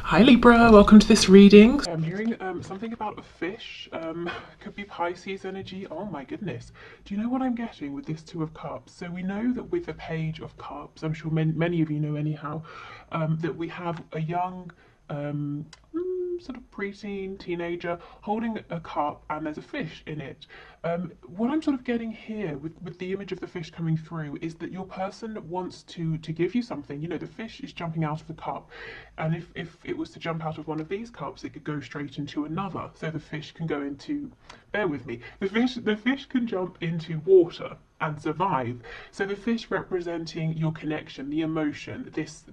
Hi Libra, welcome to this reading. I'm hearing something about a fish. Could be Pisces energy. Oh my goodness. Do you know what I'm getting with this Two of Cups? So we know that with the Page of Cups, I'm sure many of you know anyhow, that we have a young sort of preteen teenager holding a cup and there's a fish in it. What I'm sort of getting here with the image of the fish coming through is that your person wants to give you something. You know, the fish is jumping out of the cup, and if it was to jump out of one of these cups, it could go straight into another. So the fish can go into, bear with me, the fish can jump into water and survive. So the fish representing your connection, the emotion, this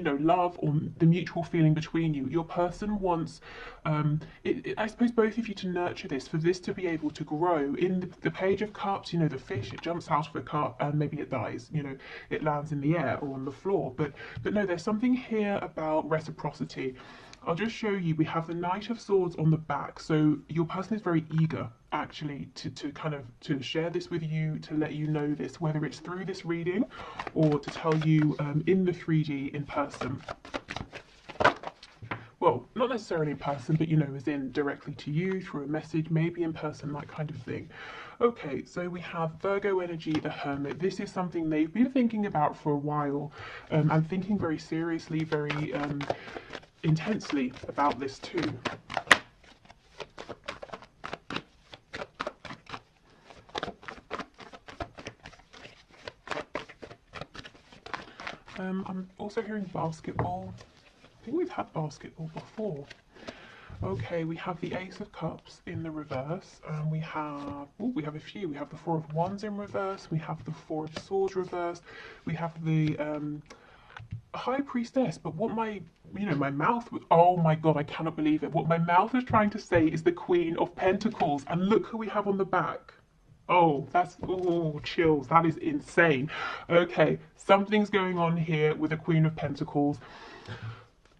love or the mutual feeling between you. Your person wants, I suppose, both of you to nurture this, for this to be able to grow. In the Page of Cups, you know, the fish, it jumps out of the cup and maybe it dies. You know, it lands in the air or on the floor. But no, there's something here about reciprocity. I'll just show you, we have the Knight of Swords on the back, so your person is very eager actually to share this with you, to let you know this, whether it's through this reading or to tell you in the 3D in person. Well, not necessarily in person, but you know, as in directly to you through a message, maybe in person, that kind of thing. Okay, so we have Virgo energy, the Hermit. This is something they've been thinking about for a while, and thinking very seriously, very intensely about this too. I'm also hearing basketball. I think we've had basketball before. Okay, we have the Ace of Cups in the reverse, and we have a few. We have the Four of Wands in reverse. We have the Four of Swords reversed. We have the High Priestess. But what my mouth was, oh my god, I cannot believe it. What my mouth was trying to say is the Queen of Pentacles, and look who we have on the back. Oh, that's, oh, chills. That is insane. Okay, something's going on here with the Queen of Pentacles.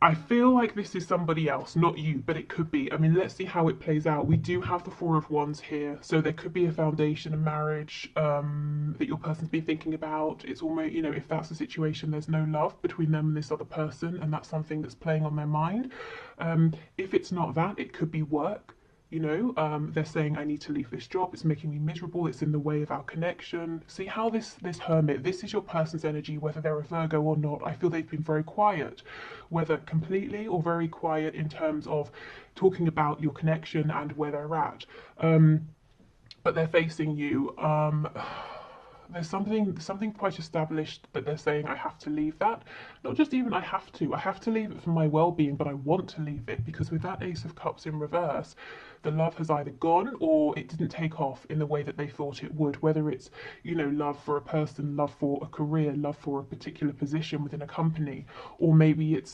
I feel like this is somebody else, not you, but it could be. I mean, let's see how it plays out. We do have the Four of Wands here, so there could be a foundation, a marriage that your person's been thinking about. It's almost, you know, if that's the situation, there's no love between them and this other person, and that's something that's playing on their mind. If it's not that, it could be work. You know, they're saying, I need to leave this job, it's making me miserable, it's in the way of our connection. See how this Hermit, this is your person's energy, whether they're a Virgo or not. I feel they've been very quiet, whether completely or very quiet in terms of talking about your connection and where they're at. But they're facing you. There's something quite established that they're saying, I have to leave that. Not just even I have to leave it for my well-being, but I want to leave it, because with that Ace of Cups in reverse, the love has either gone or it didn't take off in the way that they thought it would, whether it's, you know, love for a person, love for a career, love for a particular position within a company, or maybe it's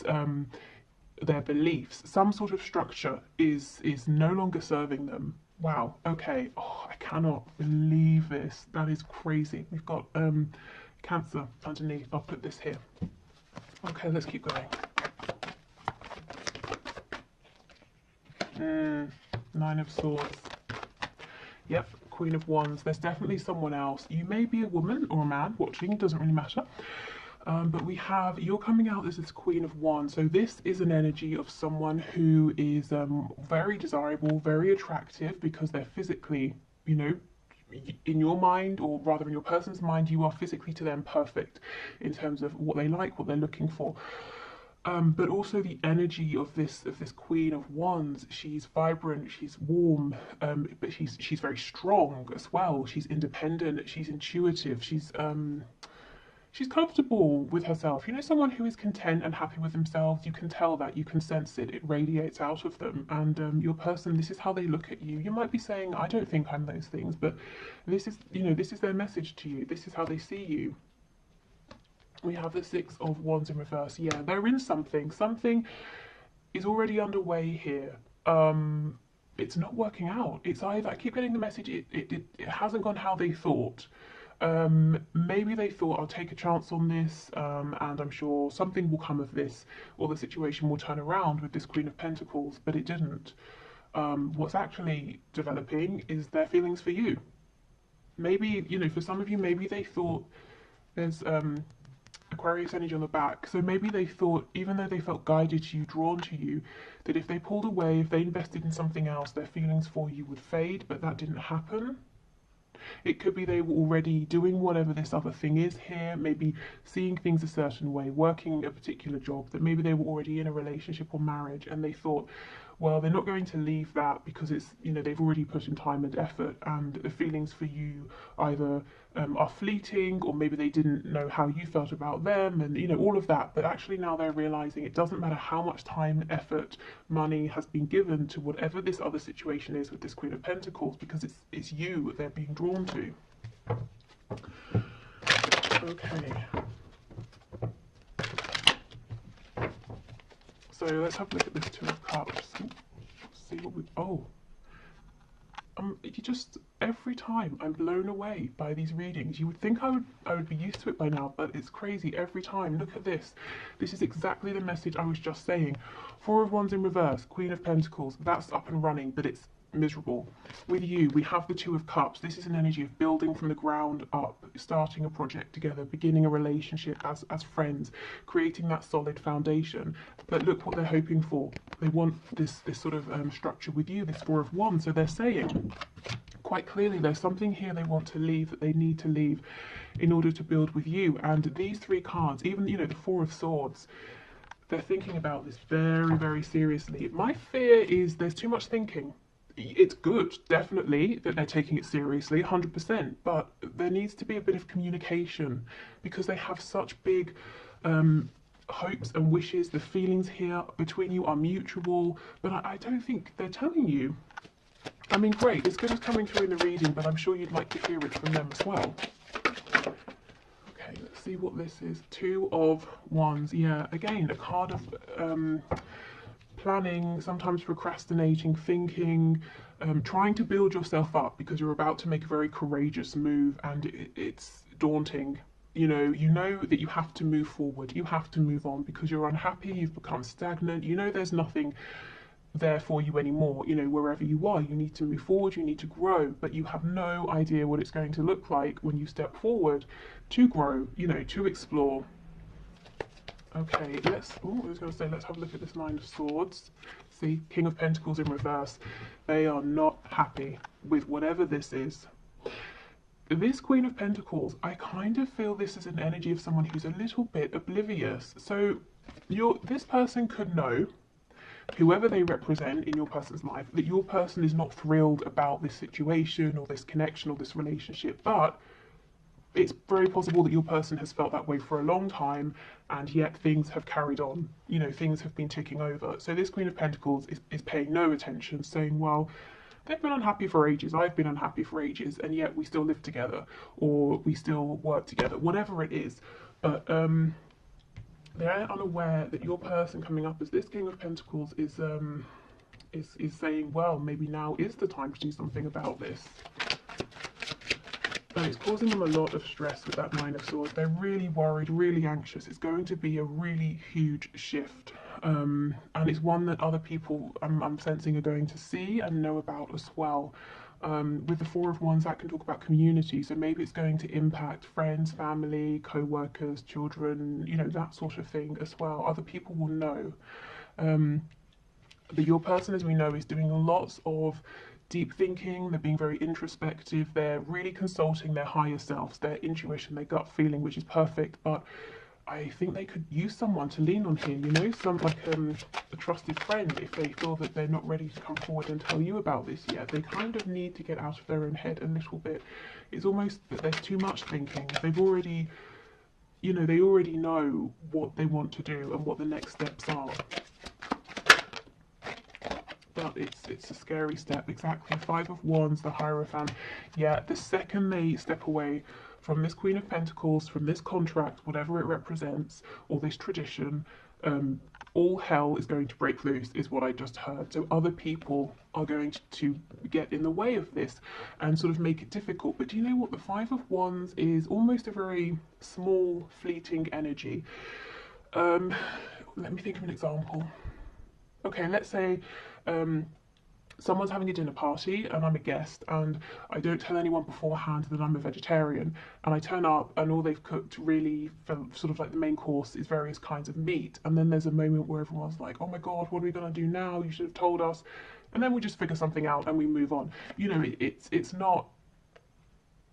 their beliefs. Some sort of structure is no longer serving them. Wow, okay. Oh, I cannot believe this. That is crazy. We've got Cancer underneath. I'll put this here. Okay, let's keep going. Nine of Swords. Yep, Queen of Wands. There's definitely someone else. You may be a woman or a man watching, it doesn't really matter. But we have, you're coming out as this Queen of Wands. So this is an energy of someone who is very desirable, very attractive, because they're physically, you know, in your mind, or rather in your person's mind, you are physically to them perfect in terms of what they like, what they're looking for. But also the energy of this Queen of Wands. She's vibrant, she's warm, but she's very strong as well. She's independent, she's intuitive, she's comfortable with herself. You know, someone who is content and happy with themselves, you can tell that, you can sense it, it radiates out of them. And your person, this is how they look at you. You might be saying, I don't think I'm those things, but this is, you know, this is their message to you. This is how they see you. We have the Six of Wands in reverse. Yeah, they're in something. Something is already underway here. It's not working out. It's either, I keep getting the message, it hasn't gone how they thought. Maybe they thought, I'll take a chance on this, and I'm sure something will come of this, or the situation will turn around with this Queen of Pentacles, but it didn't. What's actually developing is their feelings for you. Maybe, you know, for some of you, maybe they thought there's a Aquarius energy on the back. So maybe they thought, even though they felt guided to you, drawn to you, that if they pulled away, if they invested in something else, their feelings for you would fade, but that didn't happen. It could be they were already doing whatever this other thing is here, maybe seeing things a certain way, working a particular job, that maybe they were already in a relationship or marriage and they thought, well, they're not going to leave that because it's, you know, they've already put in time and effort, and the feelings for you either are fleeting, or maybe they didn't know how you felt about them, and, you know, all of that. But actually now they're realizing it doesn't matter how much time, effort, money has been given to whatever this other situation is with this Queen of Pentacles, because it's you they're being drawn to. Okay. So let's have a look at this Two of Cups. See what we... Oh. You just... Every time I'm blown away by these readings. You would think I would be used to it by now, but it's crazy every time. Look at this. This is exactly the message I was just saying. Four of Wands in reverse, Queen of Pentacles. That's up and running, but it's miserable. With you, we have the Two of Cups. This is an energy of building from the ground up, starting a project together, beginning a relationship as friends, creating that solid foundation. But look what they're hoping for. They want this sort of structure with you, this Four of Wands. So they're saying quite clearly there's something here they want to leave, that they need to leave in order to build with you. And these three cards, even, you know, the Four of Swords, they're thinking about this very, very seriously. My fear is there's too much thinking. It's good, definitely, that they're taking it seriously, 100%, but there needs to be a bit of communication, because they have such big hopes and wishes. The feelings here between you are mutual, but I don't think they're telling you. I mean, great, it's good as coming through in the reading, but I'm sure you'd like to hear it from them as well. Okay, let's see what this is. Two of Wands, yeah, again, a card of planning, sometimes procrastinating, thinking, trying to build yourself up because you're about to make a very courageous move, and it's daunting. You know that you have to move forward, you have to move on because you're unhappy, you've become stagnant, you know there's nothing there for you anymore. You know, wherever you are, you need to move forward, you need to grow, but you have no idea what it's going to look like when you step forward to grow, you know, to explore. Okay, I was going to say, let's have a look at this Nine of Swords. See, King of Pentacles in reverse. They are not happy with whatever this is. This Queen of Pentacles, I kind of feel this is an energy of someone who's a little bit oblivious. So this person could know, whoever they represent in your person's life, that your person is not thrilled about this situation or this connection or this relationship, but it's very possible that your person has felt that way for a long time, and yet things have carried on. You know, things have been ticking over. So this Queen of Pentacles is paying no attention, saying, well, they've been unhappy for ages, I've been unhappy for ages, and yet we still live together, or we still work together, whatever it is. But they're unaware that your person coming up as this King of Pentacles is saying, well, maybe now is the time to do something about this. But it's causing them a lot of stress with that Nine of Swords. They're really worried, really anxious. It's going to be a really huge shift. And it's one that other people, I'm sensing, are going to see and know about as well. With the Four of Wands, that can talk about community. So maybe it's going to impact friends, family, co-workers, children, you know, that sort of thing as well. Other people will know. But your person, as we know, is doing lots of deep thinking. They're being very introspective. They're really consulting their higher selves, their intuition, their gut feeling, which is perfect. But I think they could use someone to lean on here, you know, like a trusted friend, if they feel that they're not ready to come forward and tell you about this yet. They kind of need to get out of their own head a little bit. It's almost that there's too much thinking. They've already, you know, they already know what they want to do and what the next steps are. But it's a scary step. Exactly. Five of Wands, the Hierophant. Yeah, the second they step away from this Queen of Pentacles, from this contract, whatever it represents, or this tradition, all hell is going to break loose, is what I just heard. So other people are going to get in the way of this and sort of make it difficult. But do you know what? The Five of Wands is almost a very small, fleeting energy. Let me think of an example. Okay, let's say someone's having a dinner party and I'm a guest and I don't tell anyone beforehand that I'm a vegetarian, and I turn up and all they've cooked really for sort of like the main course is various kinds of meat, and then there's a moment where everyone's like, oh my god, what are we going to do now, you should have told us, and then we just figure something out and we move on. You know, it's not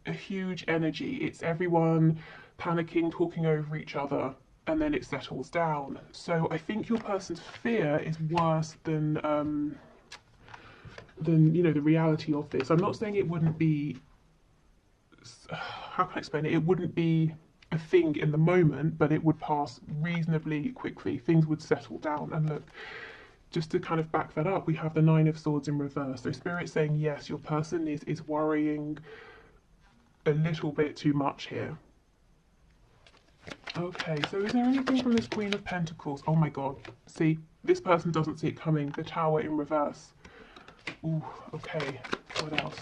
a huge energy, it's everyone panicking, talking over each other, and then it settles down. So I think your person's fear is worse than you know, the reality of this. I'm not saying it wouldn't be, how can I explain it? It wouldn't be a thing in the moment, but it would pass reasonably quickly. Things would settle down. And look, just to kind of back that up, we have the Nine of Swords in reverse. So Spirit's saying, yes, your person is worrying a little bit too much here. Okay, so is there anything from this Queen of Pentacles? Oh my god, see, this person doesn't see it coming. The Tower in reverse. Ooh, okay, what else?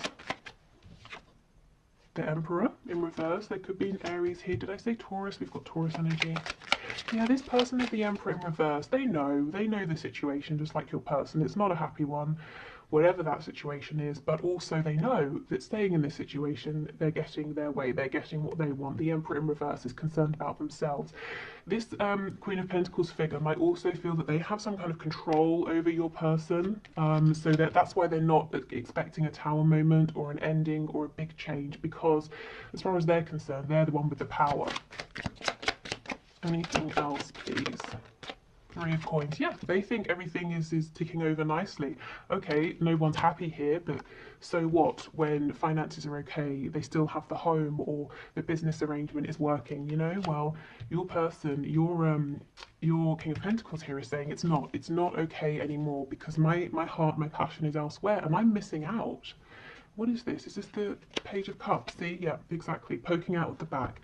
The Emperor in reverse. There could be an Aries here. Did I say Taurus? We've got Taurus energy. Yeah, this person is the Emperor in reverse. They know the situation, just like your person. It's not a happy one, whatever that situation is, but also they know that staying in this situation, they're getting their way, they're getting what they want. The Emperor in reverse is concerned about themselves. This Queen of Pentacles figure might also feel that they have some kind of control over your person, so that's why they're not expecting a Tower moment or an ending or a big change, because as far as they're concerned, they're the one with the power. Anything else, please? Three of Coins. Yeah, they think everything is ticking over nicely. Okay, no one's happy here, but so what when finances are okay, they still have the home or the business arrangement is working, you know? Well, your person, your King of Pentacles here is saying it's not okay anymore, because my heart, my passion is elsewhere and I'm missing out. What is this? Is this the Page of Cups? See? Yeah, exactly. Poking out at the back.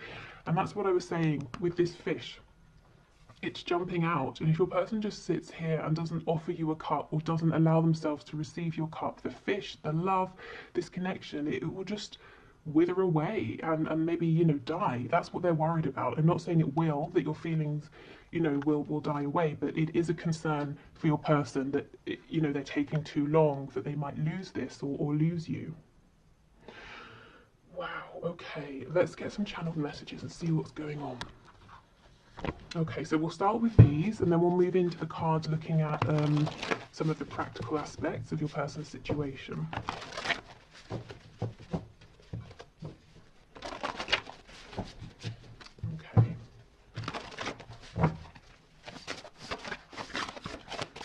And that's what I was saying with this fish. It's jumping out. And if your person just sits here and doesn't offer you a cup or doesn't allow themselves to receive your cup, the fish, the love, this connection, it will just wither away and maybe, you know, die. That's what they're worried about. I'm not saying it will, that your feelings, you know, will die away, but it is a concern for your person that, you know, they're taking too long, that they might lose this or lose you. Wow, okay, let's get some channeled messages and see what's going on. Okay, so we'll start with these and then we'll move into the cards looking at some of the practical aspects of your person's situation. Okay.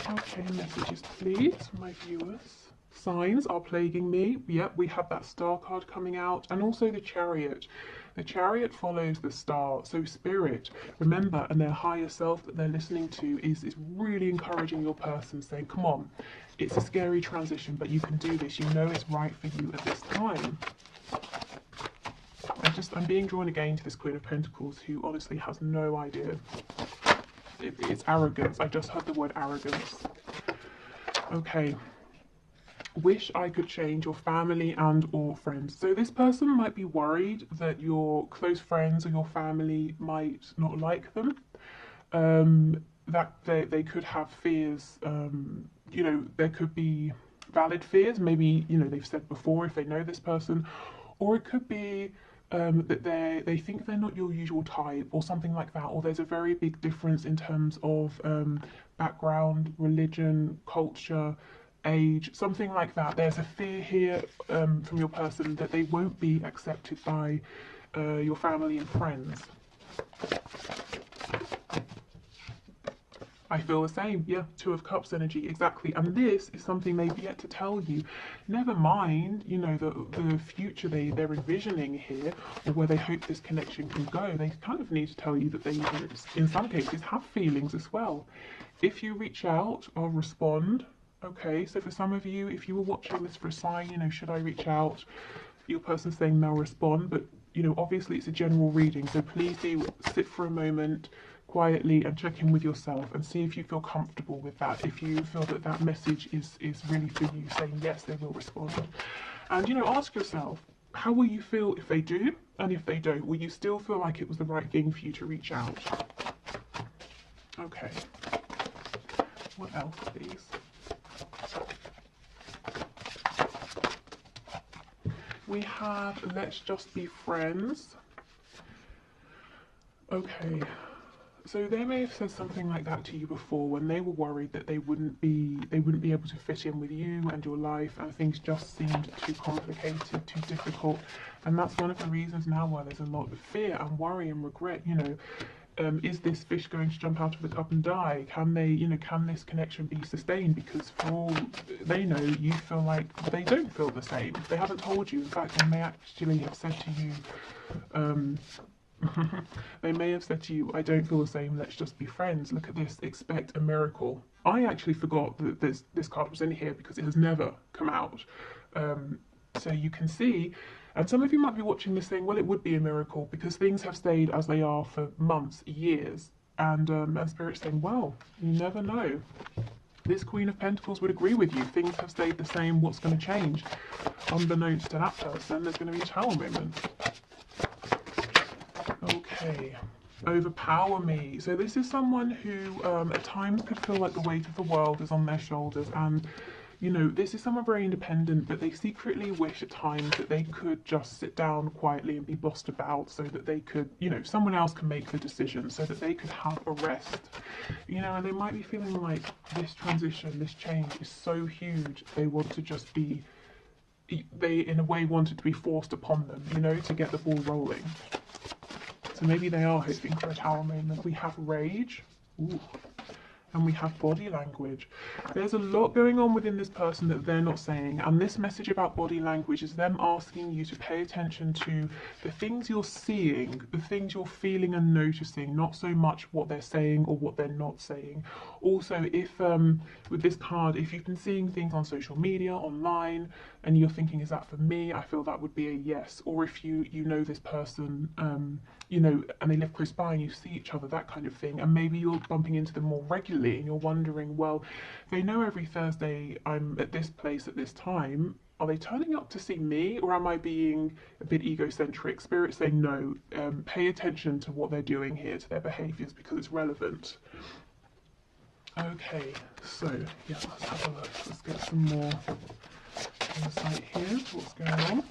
Okay, messages please from my viewers. Signs are plaguing me. Yep, we have that Star card coming out, and also the Chariot. The Chariot follows the Star, so Spirit, remember, and their higher self that they're listening to is really encouraging your person, saying, come on, it's a scary transition, but you can do this. You know it's right for you at this time. I'm being drawn again to this Queen of Pentacles, who honestly has no idea. It's arrogance. I just heard the word arrogance. Okay. Wish I could change your family and or friends. So this person might be worried that your close friends or your family might not like them, that they could have fears, you know, there could be valid fears, maybe, you know, they've said before if they know this person, or it could be that they think they're not your usual type or something like that, or there's a very big difference in terms of background, religion, culture, age, something like that. There's a fear here from your person that they won't be accepted by your family and friends. I feel the same. Yeah, Two of Cups energy, exactly. And this is something they've yet to tell you. Never mind, you know, the future they're envisioning here, or where they hope this connection can go. They kind of need to tell you that they, in some cases, have feelings as well. If you reach out, I'll respond. Okay, so for some of you, if you were watching this for a sign, you know, should I reach out? Your person's saying they'll respond, but, you know, obviously it's a general reading, so please do sit for a moment quietly and check in with yourself and see if you feel comfortable with that. If you feel that that message is really for you, saying yes, they will respond. And, you know, ask yourself, how will you feel if they do? And if they don't, will you still feel like it was the right thing for you to reach out? Okay. What else, please? We have let's just be friends. Okay. So they may have said something like that to you before when they were worried that they wouldn't be able to fit in with you and your life, and things just seemed too complicated, too difficult. And that's one of the reasons now why there's a lot of fear and worry and regret. Is this fish going to jump out of the cup and die? Can they, can this connection be sustained? Because for all they know, you feel like they don't feel the same. They haven't told you. In fact, they may actually have said to you, they may have said to you, I don't feel the same, let's just be friends. Look at this, expect a miracle. I actually forgot that this card was in here because it has never come out. So you can see, and some of you might be watching this saying, well, it would be a miracle because things have stayed as they are for months, years. And Spirit's saying, well, you never know. This Queen of Pentacles would agree with you. Things have stayed the same, what's going to change? Unbeknownst to that person, there's going to be a Tower moment. Okay, overpower me. So this is someone who at times could feel like the weight of the world is on their shoulders, and this is someone very independent, but they secretly wish at times that they could just sit down quietly and be bossed about so that they could, someone else can make the decision so that they could have a rest. And they might be feeling like this transition, this change is so huge, they want to just be, they in a way want it to be forced upon them, to get the ball rolling. So maybe they are hoping for a Tower moment. We have rage. Ooh. And we have body language. There's a lot going on within this person that they're not saying, and this message about body language is them asking you to pay attention to the things you're seeing, the things you're feeling and noticing, not so much what they're saying or what they're not saying. Also, if with this card, if you've been seeing things on social media, online, and you're thinking, is that for me? I feel that would be a yes. Or if you know this person, and they live close by and you see each other, that kind of thing, and maybe you're bumping into them more regularly and you're wondering, well, they know every Thursday I'm at this place at this time. Are they turning up to see me, or am I being a bit egocentric? Spirit saying no, pay attention to what they're doing here, to their behaviours, because it's relevant. Okay, so yeah, let's have a look. Let's get some more insight here to what's going on.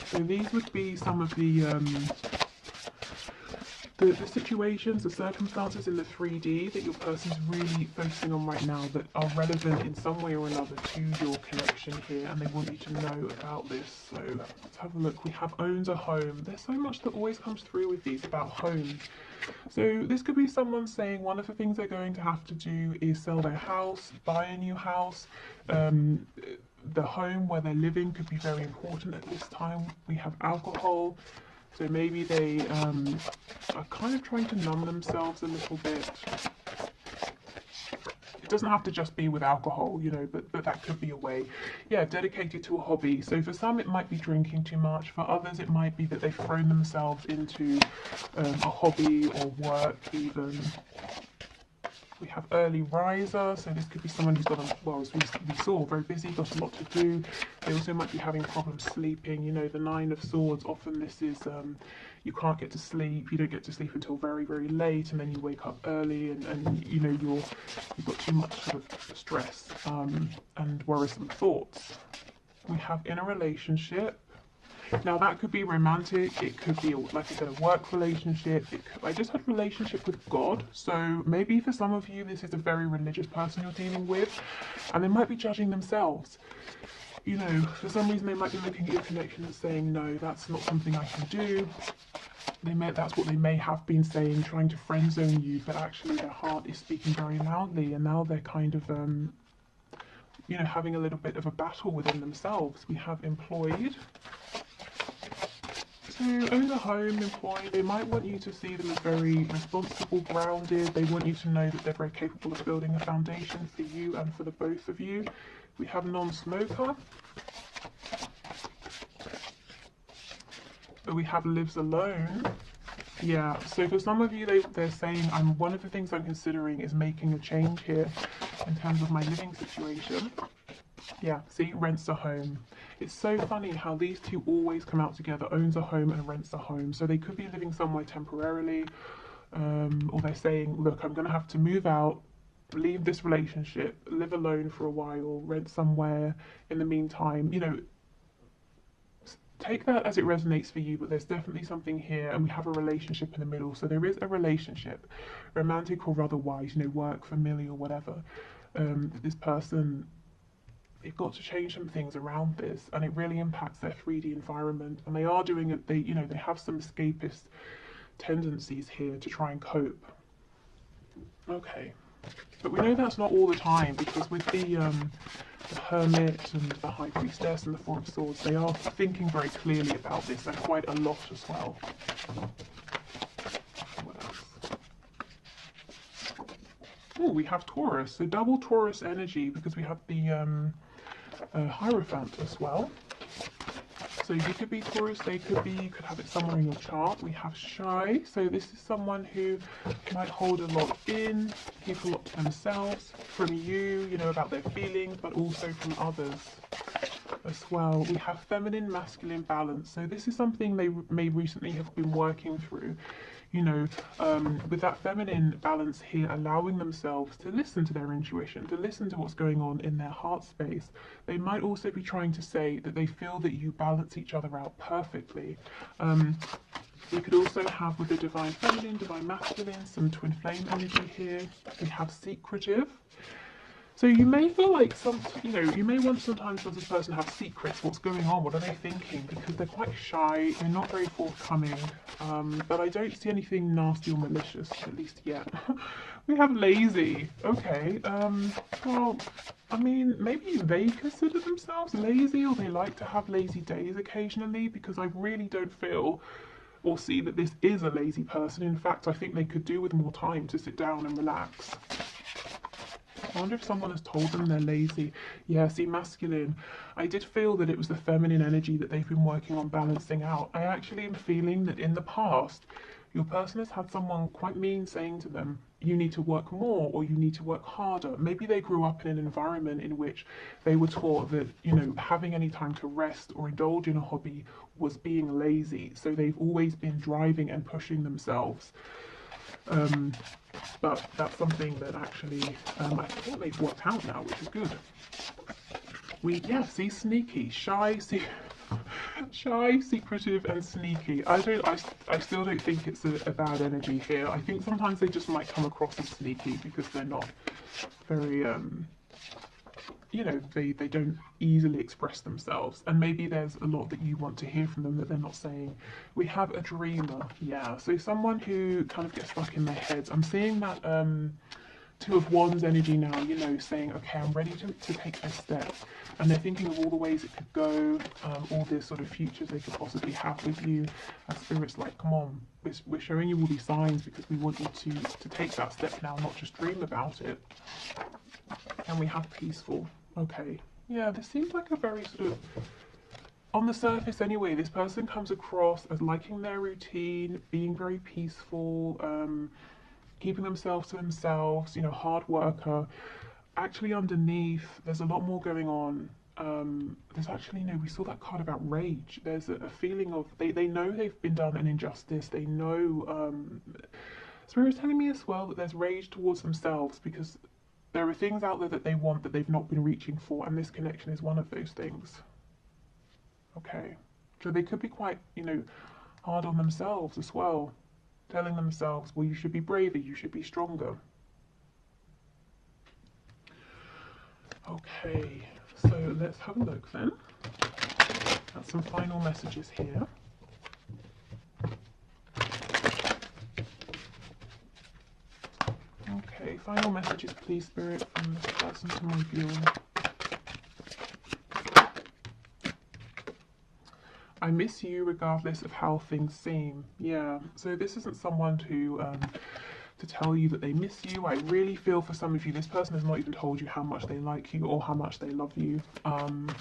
So these would be some of the situations, the circumstances in the 3D that your person's really focusing on right now that are relevant in some way or another to your connection here, and they want you to know about this. So let's have a look. We have owns a home. There's so much that always comes through with these about homes. So this could be someone saying one of the things they're going to have to do is sell their house, buy a new house. The home where they're living could be very important at this time. We have alcohol. So maybe they are kind of trying to numb themselves a little bit. It doesn't have to just be with alcohol, but that could be a way. Yeah, dedicated to a hobby. So for some it might be drinking too much. For others it might be that they've thrown themselves into a hobby or work even. We have early riser, so this could be someone who's got, as we saw, very busy, got a lot to do. They also might be having problems sleeping. The Nine of Swords, often this is, you can't get to sleep, you don't get to sleep until very, very late, and then you wake up early, and you've got too much sort of stress and worrisome thoughts. We have in a relationship. Now that could be romantic, it could be, like I said, a work relationship. I just had a relationship with God, so maybe for some of you this is a very religious person you're dealing with, and they might be judging themselves. For some reason they might be looking at your connection and saying, no, that's not something I can do. That's what they may have been saying, trying to friend zone you, but actually their heart is speaking very loudly, and now they're kind of having a little bit of a battle within themselves. We have employed. So own a home, employed, they might want you to see them as very responsible, grounded. They want you to know that they're very capable of building a foundation for you and for the both of you. We have non-smoker. We have lives alone. Yeah, so for some of you, they're saying, one of the things I'm considering is making a change here in terms of my living situation. Yeah, see, rents a home. It's so funny how these two always come out together, owns a home and rents a home. So they could be living somewhere temporarily, or they're saying, look, I'm going to have to move out, leave this relationship, live alone for a while, rent somewhere in the meantime. take that as it resonates for you, but there's definitely something here, and we have a relationship in the middle. So there is a relationship, romantic or otherwise, you know, work, familiar, whatever. This person, they've got to change some things around this, and it really impacts their 3D environment. And they are doing it. They, you know, they have some escapist tendencies here to try and cope. Okay, but we know that's not all the time, because with the Hermit and the High Priestess and the Four of Swords, they are thinking very clearly about this, and quite a lot as well. What else? Oh, we have Taurus, so double Taurus energy, because we have the Hierophant as well. So you could be Taurus, they could be, you could have it somewhere in your chart. We have Shy, so this is someone who might hold a lot in, keep a lot to themselves, from you, you know, about their feelings, but also from others as well. We have Feminine, Masculine balance, so this is something they may recently have been working through. You know, with that feminine balance here, allowing themselves to listen to their intuition, to listen to what's going on in their heart space. They might also be trying to say that they feel that you balance each other out perfectly. We could also have, with the Divine Feminine, Divine Masculine, some Twin Flame energy here. We have Secretive. So you may feel like you know, you may want sometimes does this person have secrets? What's going on? What are they thinking? Because they're quite shy, they're not very forthcoming, but I don't see anything nasty or malicious, at least yet. We have Lazy. Okay, well, I mean, maybe they consider themselves lazy, or they like to have lazy days occasionally, because I really don't feel or see that this is a lazy person. In fact, I think they could do with more time to sit down and relax. I wonder if someone has told them they're lazy. Yeah, see, masculine. I did feel that it was the feminine energy that they've been working on balancing out. I actually am feeling that in the past, your person has had someone quite mean saying to them, you need to work more or you need to work harder. Maybe they grew up in an environment in which they were taught that, you know, having any time to rest or indulge in a hobby was being lazy. So they've always been driving and pushing themselves. But that's something that actually I think they've worked out now, which is good. See, sneaky, shy, shy, secretive, and sneaky. I still don't think it's a bad energy here. I think sometimes they just might come across as sneaky because they're not very you know, they don't easily express themselves, and maybe there's a lot that you want to hear from them that they're not saying. We have a dreamer, yeah, so someone who kind of gets stuck in their heads. I'm seeing that Two of Wands energy now, you know, saying, okay, I'm ready to take this step, and they're thinking of all the ways it could go, all the sort of futures they could possibly have with you. And Spirit's like, come on, we're showing you all these signs because we want you to take that step now, not just dream about it. And we have peaceful. Okay, yeah, this seems like a very sort of, on the surface anyway, this person comes across as liking their routine, being very peaceful, keeping themselves to themselves, you know, hard worker. Actually underneath, there's a lot more going on. There's actually, no, we saw that card about rage. There's a feeling of, they know they've been done an injustice. They know, Spirit's telling me as well that there's rage towards themselves because there are things out there that they want that they've not been reaching for, and this connection is one of those things. Okay, so they could be quite, you know, hard on themselves as well, telling themselves, well, you should be braver, you should be stronger. Okay, so let's have a look then at some final messages here. Okay, final messages, please, Spirit, from this person to my viewer. I miss you regardless of how things seem. Yeah, so this isn't someone to tell you that they miss you. I really feel for some of you, this person has not even told you how much they like you or how much they love you. And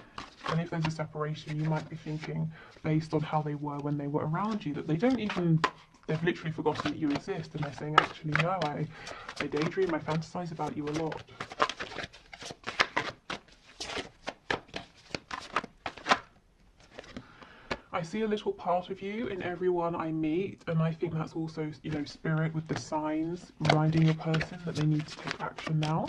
if there's a separation, you might be thinking, based on how they were when they were around you, that they don't even, they've literally forgotten that you exist, and they're saying, actually, no, I daydream, I fantasize about you a lot. I see a little part of you in everyone I meet, and I think that's also, you know, Spirit with the signs, reminding your person that they need to take action now.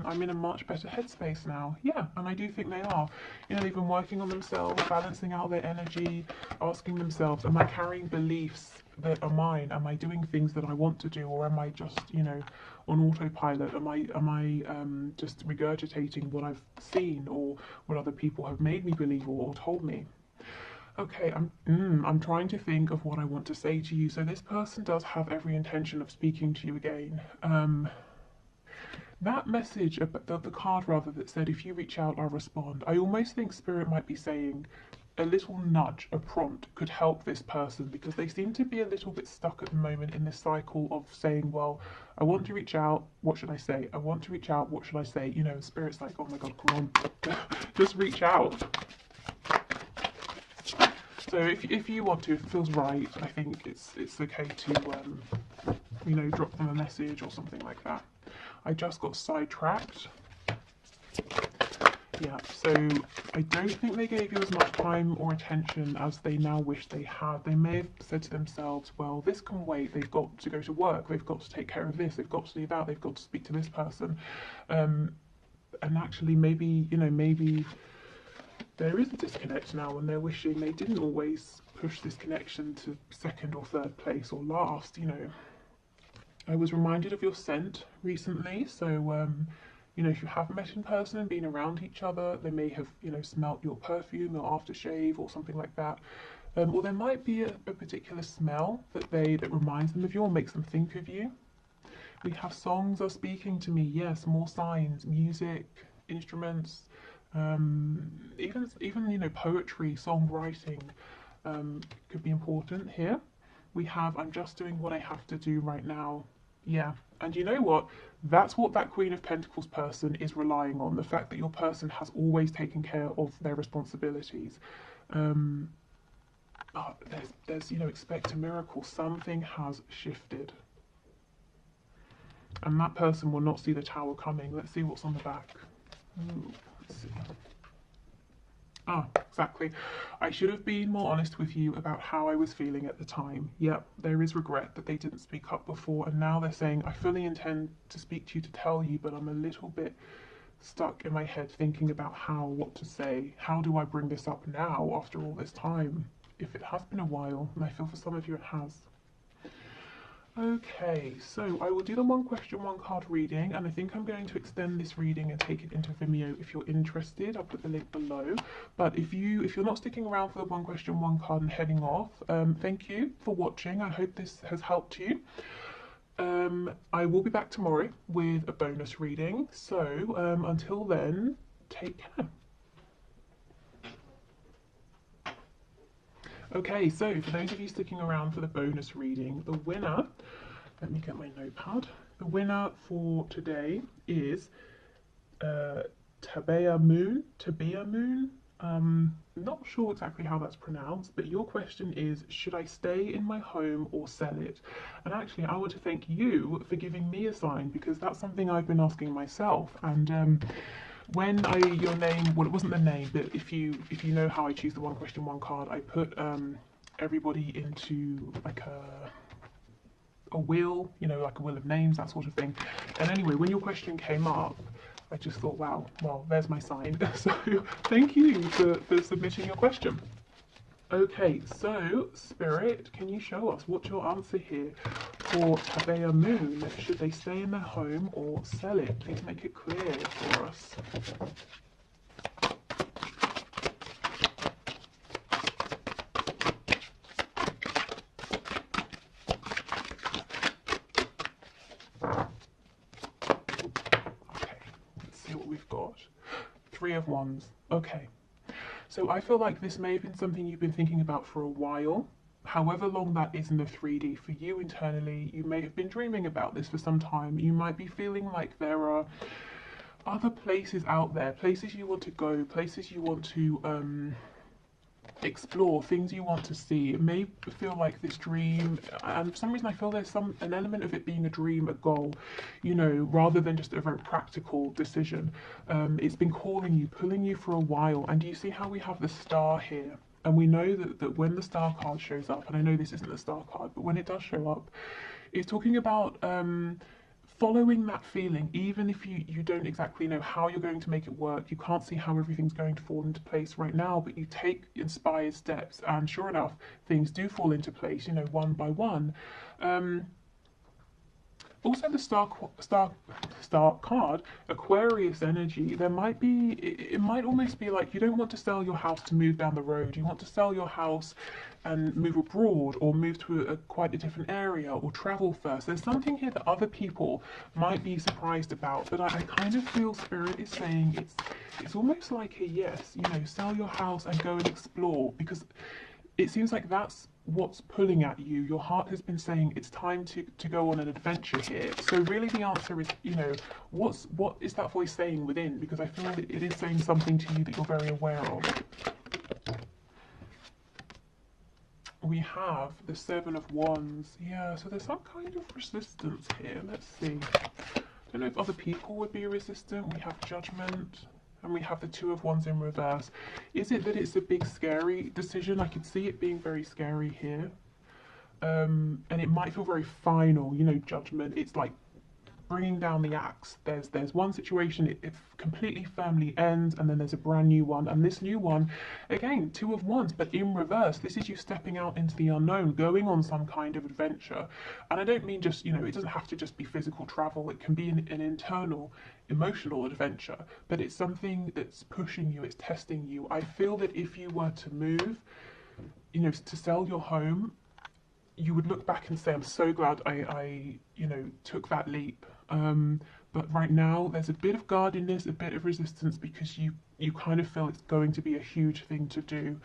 I'm in a much better headspace now. Yeah, and I do think they are. You know, they've been working on themselves, balancing out their energy, asking themselves, am I carrying beliefs that are mine? Am I doing things that I want to do, or am I just, you know, on autopilot? Am I just regurgitating what I've seen or what other people have made me believe or told me? Okay, I'm trying to think of what I want to say to you. So this person does have every intention of speaking to you again. That message, the card rather, that said, if you reach out, I'll respond. I almost think Spirit might be saying a little nudge, a prompt could help this person, because they seem to be a little bit stuck at the moment in this cycle of saying, well, I want to reach out, what should I say? I want to reach out, what should I say? You know, Spirit's like, oh my God, come on, just reach out. So if you want to, if it feels right, I think it's okay to, you know, drop them a message or something like that. I just got sidetracked. Yeah, so I don't think they gave you as much time or attention as they now wish they had. They may have said to themselves, well, this can wait. They've got to go to work. They've got to take care of this. They've got to do that. They've got to speak to this person. And actually, maybe, you know, maybe there is a disconnect now, and they're wishing they didn't always push this connection to second or third place or last, you know. I was reminded of your scent recently, so you know, if you haven't met in person and been around each other, they may have, you know, smelt your perfume or aftershave or something like that. Or there might be a particular smell that reminds them of you or makes them think of you. We have songs are speaking to me, yes, more signs, music, instruments, even you know, poetry, songwriting could be important here. We have, I'm just doing what I have to do right now. Yeah, and you know what? That's what that Queen of Pentacles person is relying on, the fact that your person has always taken care of their responsibilities. Oh, there's, you know, expect a miracle. Something has shifted. And that person will not see the Tower coming. Let's see what's on the back. Ooh, let's see. Ah, exactly. I should have been more honest with you about how I was feeling at the time. Yep, there is regret that they didn't speak up before, and now they're saying, I fully intend to speak to you, to tell you, but I'm a little bit stuck in my head thinking about what to say. How do I bring this up now after all this time? If it has been a while, and I feel for some of you it has. Okay, so I will do the one question, one card reading, and I think I'm going to extend this reading and take it into Vimeo if you're interested. I'll put the link below. But if you're not sticking around for the one question, one card and heading off, thank you for watching. I hope this has helped you. I will be back tomorrow with a bonus reading. So until then, take care. Okay, so for those of you sticking around for the bonus reading, the winner, let me get my notepad. The winner for today is Tabea Moon. Not sure exactly how that's pronounced, but your question is, should I stay in my home or sell it? And actually, I want to thank you for giving me a sign, because that's something I've been asking myself. And when your name, well, it wasn't the name, but if you know how I choose the one question, one card, I put everybody into like a wheel, you know, like a wheel of names, that sort of thing. And anyway, when your question came up, I just thought, wow, well, there's my sign. So thank you for submitting your question. Okay, so Spirit, can you show us what's your answer here for Tabea Moon? Should they stay in their home or sell it? Please make it clear for us. Okay, let's see what we've got. Three of Wands. Okay. So I feel like this may have been something you've been thinking about for a while. However long that is in the 3D for you internally, you may have been dreaming about this for some time. You might be feeling like there are other places out there, places you want to go, places you want to explore, things you want to see. It may feel like this dream, and for some reason I feel there's an element of it being a dream, a goal, you know, rather than just a very practical decision. It's been calling you, pulling you for a while. And do you see how we have the star here? And we know that when the star card shows up, and I know this isn't the star card, but when it does show up, it's talking about following that feeling, even if you don't exactly know how you're going to make it work, you can't see how everything's going to fall into place right now, but you take inspired steps, and sure enough, things do fall into place, you know, one by one. Also, the star card, Aquarius energy. There might be, it might almost be like you don't want to sell your house to move down the road. You want to sell your house and move abroad, or move to quite a different area, or travel first. There's something here that other people might be surprised about, but I kind of feel Spirit is saying it's almost like a yes. You know, sell your house and go and explore, because it seems like that's what's pulling at you. Your heart has been saying it's time to go on an adventure here. So really the answer is, you know, what is that voice saying within? Because I feel that it is saying something to you that you're very aware of. We have the Seven of Wands. Yeah, so there's some kind of resistance here. Let's see. I don't know if other people would be resistant. We have Judgment. And we have the Two of Wands in reverse. Is it that it's a big, scary decision? I could see it being very scary here. And it might feel very final, you know, Judgment. It's like bringing down the axe. There's one situation, it completely firmly ends, and then there's a brand new one. And this new one, again, Two of Wands, but in reverse. This is you stepping out into the unknown, going on some kind of adventure. And I don't mean just, you know, it doesn't have to just be physical travel. It can be an internal, emotional adventure, but it's something that's pushing you, it's testing you. I feel that if you were to move, you know, to sell your home, you would look back and say, I'm so glad I you know, took that leap. But right now there's a bit of guardedness, a bit of resistance, because you kind of feel it's going to be a huge thing to do.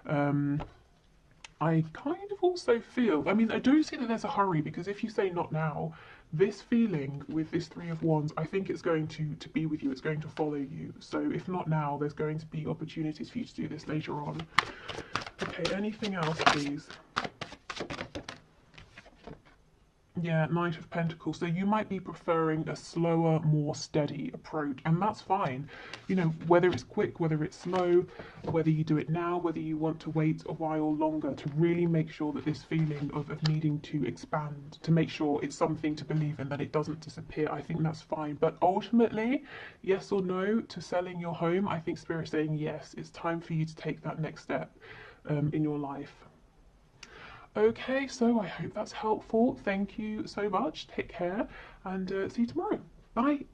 I kind of also feel, I mean, I do see that there's a hurry, because if you say not now, this feeling with this Three of Wands, I think it's going to be with you, it's going to follow you. So if not now, there's going to be opportunities for you to do this later on. Okay, anything else, please? Yeah, Knight of Pentacles. So you might be preferring a slower, more steady approach, and that's fine. You know, whether it's quick, whether it's slow, whether you do it now, whether you want to wait a while longer to really make sure that this feeling of needing to expand, to make sure it's something to believe in, that it doesn't disappear, I think that's fine. But ultimately, yes or no to selling your home, I think Spirit's saying yes, it's time for you to take that next step in your life. Okay, so I hope that's helpful. Thank you so much. Take care, and see you tomorrow. Bye.